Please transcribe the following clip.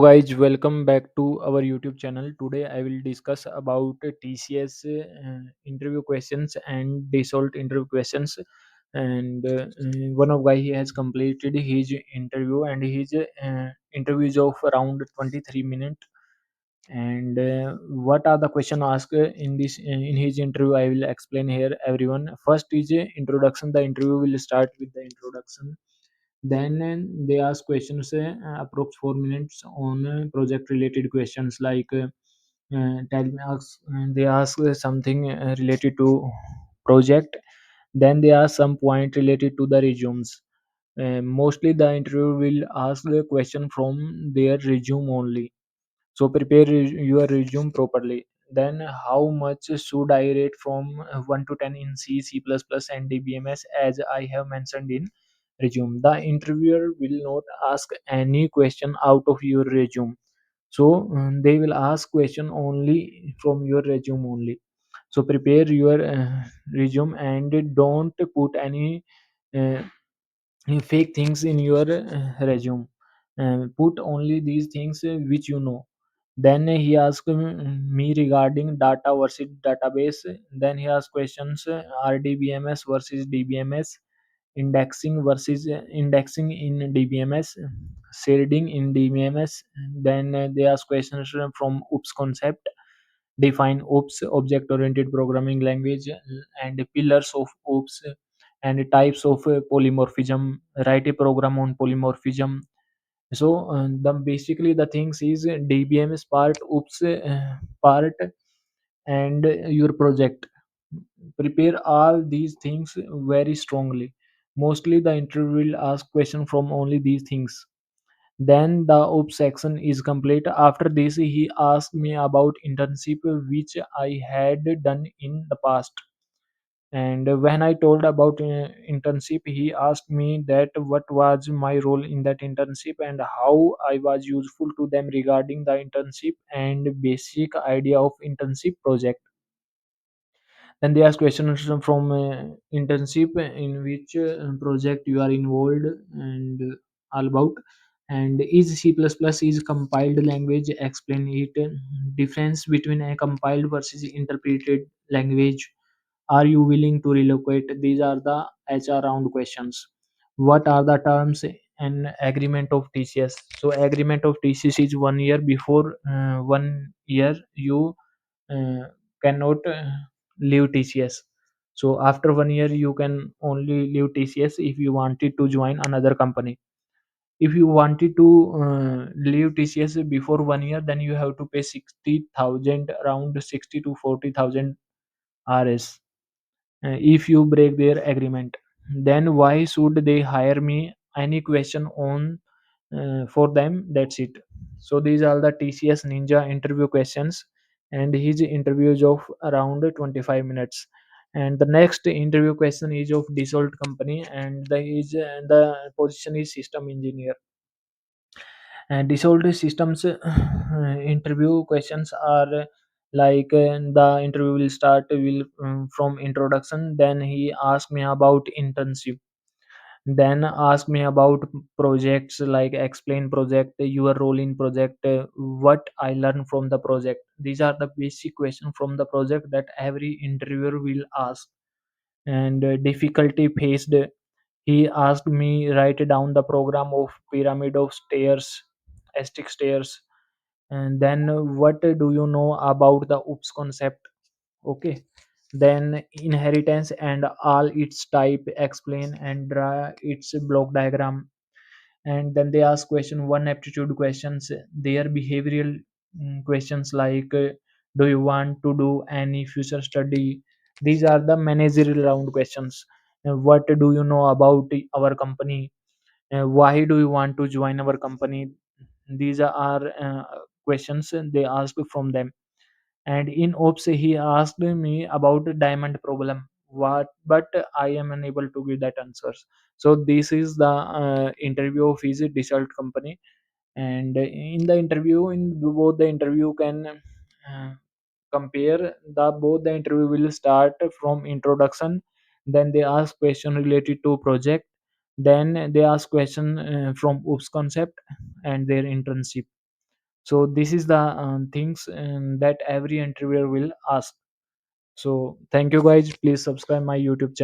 Guys, welcome back to our YouTube channel. Today I will discuss about TCS interview questions and Dassault interview questions. And one of guy he has completed his interview, and his interview is of around 23 minutes. And what are the question asked in this in his interview? I will explain here, everyone. First is introduction. The interview will start with the introduction. Then they ask questions, approx 4 minutes on project related questions like tell me, they ask something related to project. Then they ask some point related to the resumes. Mostly the interview will ask the question from their resume only, so prepare your resume properly. Then how much should I rate from 1 to 10 in C, C++ and DBMS, as I have mentioned in resume. The interviewer will not ask any question out of your resume. So they will ask question only from your resume only. So prepare your resume and don't put any uh, fake things in your resume. Put only these things which you know. Then he asked me regarding data versus database. Then he asked questions, rdbms versus dbms, indexing versus indexing in dbms, shading in dbms. Then they ask questions from oops concept, define oops, object oriented programming language, and pillars of oops, and types of polymorphism, write a program on polymorphism. So the basically the things is dbms part, oops part, and your project. Prepare all these things very strongly. Mostly the interview will ask question from only these things. Then the oops section is complete. After this he asked me about internship which I had done in the past. And when I told about internship, he asked me that what was my role in that internship and how I was useful to them regarding the internship and basic idea of internship project. Then they ask questions from internship, in which project you are involved, and all about. And is C++ is compiled language? Explain it. Difference between a compiled versus interpreted language. Are you willing to relocate? These are the HR round questions. What are the terms and agreement of TCS? So agreement of TCS is 1 year. Before 1 year, you uh, cannot leave TCS. So after 1 year, you can only leave TCS if you wanted to join another company. If you wanted to leave TCS before 1 year, then you have to pay 60,000, around 60 to 40,000 RS. If you break their agreement, then why should they hire me? Any question on for them? That's it. So these are the TCS Ninja interview questions, and his interview is of around 25 minutes. And the next interview question is of Dassault company, and the position is system engineer. And disordered systems interview questions are like the interview will start will from introduction. Then he asked me about internship. Then ask me about projects, like explain project, your role in project, what I learned from the project. These are the basic questions from the project that every interviewer will ask. And difficulty faced, he asked me write down the program of pyramid of stairs, stick stairs. And then what do you know about the oops concept? Okay. Then inheritance and all its type, explain and draw its block diagram. And then they ask question one aptitude questions, their behavioral questions like do you want to do any future study? These are the managerial round questions. What do you know about our company? Why do you want to join our company? These are questions they ask from them. And in ops he asked me about diamond problem, what, but I am unable to give that answers. So this is the interview of his result company. And in the interview, in both the interview can compare the both the interview will start from introduction. Then they ask question related to project. Then they ask question from oops concept and their internship. So this is the things that every interviewer will ask. So thank you guys, please subscribe my YouTube channel.